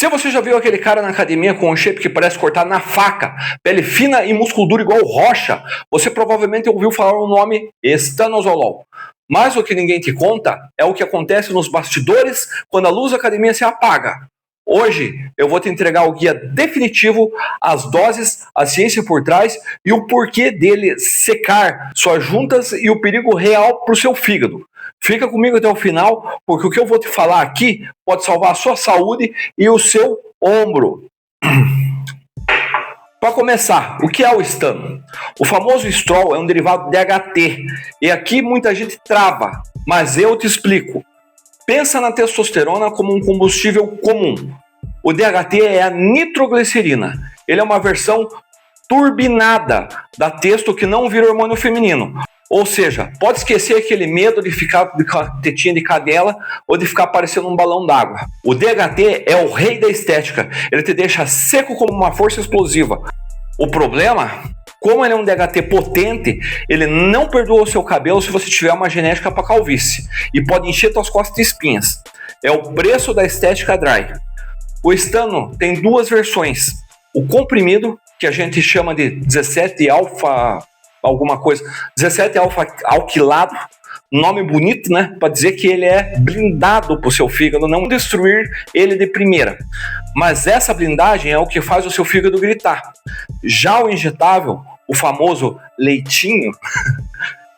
Se você já viu aquele cara na academia com um shape que parece cortar na faca, pele fina e músculo duro igual rocha, você provavelmente ouviu falar o nome estanozolol. Mas o que ninguém te conta é o que acontece nos bastidores quando a luz da academia se apaga. Hoje eu vou te entregar o guia definitivo, as doses, a ciência por trás e o porquê dele secar suas juntas e o perigo real para o seu fígado. Fica comigo até o final, porque o que eu vou te falar aqui pode salvar a sua saúde e o seu ombro. Para começar, o que é o estano? O famoso estrol é um derivado de DHT, e aqui muita gente trava, mas eu te explico. Pensa na testosterona como um combustível comum. O DHT é a nitroglicerina. Ele é uma versão turbinada da testo que não vira hormônio feminino. Ou seja, pode esquecer aquele medo de ficar de tetinha de cadela ou de ficar parecendo um balão d'água. O DHT é o rei da estética. Ele te deixa seco como uma força explosiva. O problema, como ele é um DHT potente, ele não perdoa o seu cabelo se você tiver uma genética para calvície e pode encher suas costas de espinhas. É o preço da estética dry. O estano tem duas versões. O comprimido, que a gente chama de 17-alfa alguma coisa, 17-alfa alquilado, nome bonito, né? Para dizer que ele é blindado para o seu fígado, não destruir ele de primeira. Mas essa blindagem é o que faz o seu fígado gritar. Já o injetável, o famoso leitinho,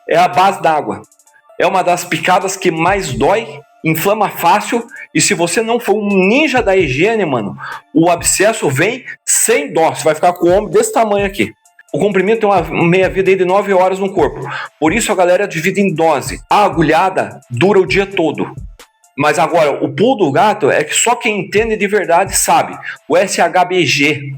é a base d'água. É uma das picadas que mais dói, inflama fácil, e se você não for um ninja da higiene, mano, o abscesso vem sem dó. Você vai ficar com o ombro desse tamanho aqui. O comprimido tem uma meia-vida de 9 horas no corpo. Por isso a galera divide em dose. A agulhada dura o dia todo. Mas agora, o pulo do gato é que só quem entende de verdade sabe. O SHBG.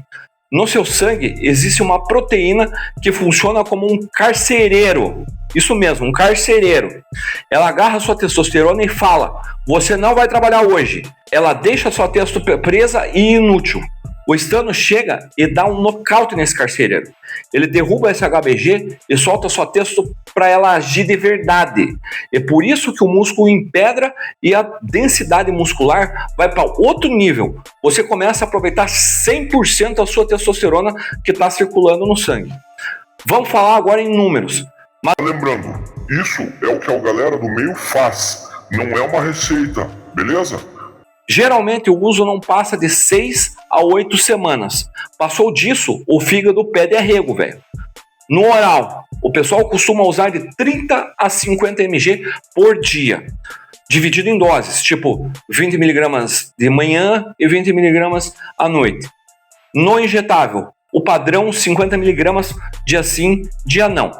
No seu sangue existe uma proteína que funciona como um carcereiro. Isso mesmo, um carcereiro. Ela agarra sua testosterona e fala: você não vai trabalhar hoje. Ela deixa sua testo presa e inútil. O estano chega e dá um nocaute nesse carcereiro. Ele derruba esse HBG e solta sua testo para ela agir de verdade. É por isso que o músculo empedra e a densidade muscular vai para outro nível. Você começa a aproveitar 100% da sua testosterona que está circulando no sangue. Vamos falar agora em números. Mas lembrando, isso é o que a galera do meio faz, não é uma receita, beleza? Geralmente o uso não passa de 6 a 8 semanas. Passou disso, o fígado pede arrego, velho. No oral, o pessoal costuma usar de 30 a 50 mg por dia, dividido em doses, tipo 20 mg de manhã e 20 mg à noite. No injetável, o padrão 50 mg dia sim, dia não.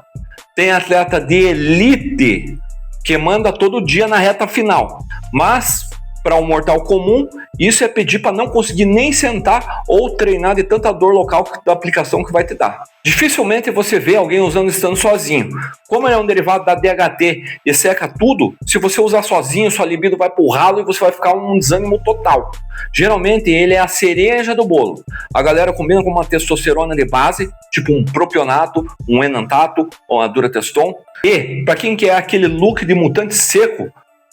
Tem atleta de elite que manda todo dia na reta final, mas para um mortal comum, isso é pedir para não conseguir nem sentar ou treinar de tanta dor local da aplicação que vai te dar. Dificilmente você vê alguém usando estano sozinho. Como ele é um derivado da DHT e seca tudo, se você usar sozinho, sua libido vai pro ralo e você vai ficar um desânimo total. Geralmente ele é a cereja do bolo. A galera combina com uma testosterona de base, tipo um propionato, um enantato ou uma durateston. E, para quem quer aquele look de mutante seco,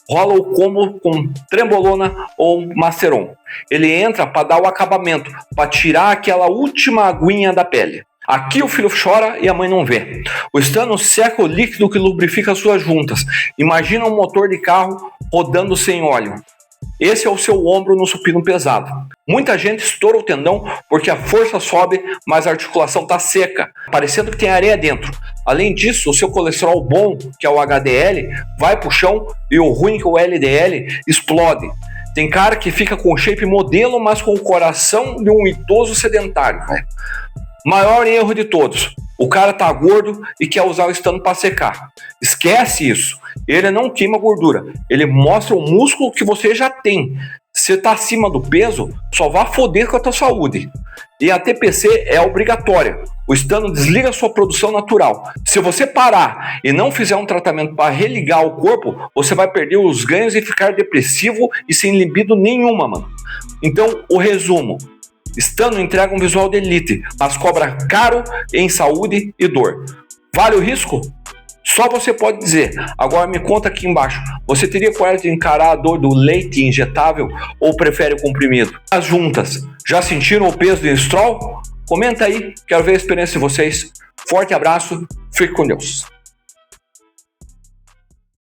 rola o combo com trembolona ou masteron. Ele entra para dar o acabamento, para tirar aquela última aguinha da pele. Aqui o filho chora e a mãe não vê. O estano seca o líquido que lubrifica as suas juntas. Imagina um motor de carro rodando sem óleo. Esse é o seu ombro no supino pesado. Muita gente estoura o tendão porque a força sobe, mas a articulação está seca, parecendo que tem areia dentro. Além disso, o seu colesterol bom, que é o HDL, vai para o chão e o ruim, que é o LDL, explode. Tem cara que fica com o shape modelo, mas com o coração de um idoso sedentário. Maior erro de todos. O cara tá gordo e quer usar o estano para secar. Esquece isso. Ele não queima gordura. Ele mostra o músculo que você já tem. Se tá acima do peso, só vai foder com a tua saúde. E a TPC é obrigatória. O estano desliga a sua produção natural. Se você parar e não fizer um tratamento para religar o corpo, você vai perder os ganhos e ficar depressivo e sem libido nenhuma, mano. Então, o resumo. Estano entrega um visual de elite, mas cobra caro em saúde e dor. Vale o risco? Só você pode dizer. Agora me conta aqui embaixo, você teria coragem de encarar a dor do leite injetável ou prefere o comprimido? As juntas, já sentiram o peso do Instrol? Comenta aí, quero ver a experiência de vocês. Forte abraço, fique com Deus.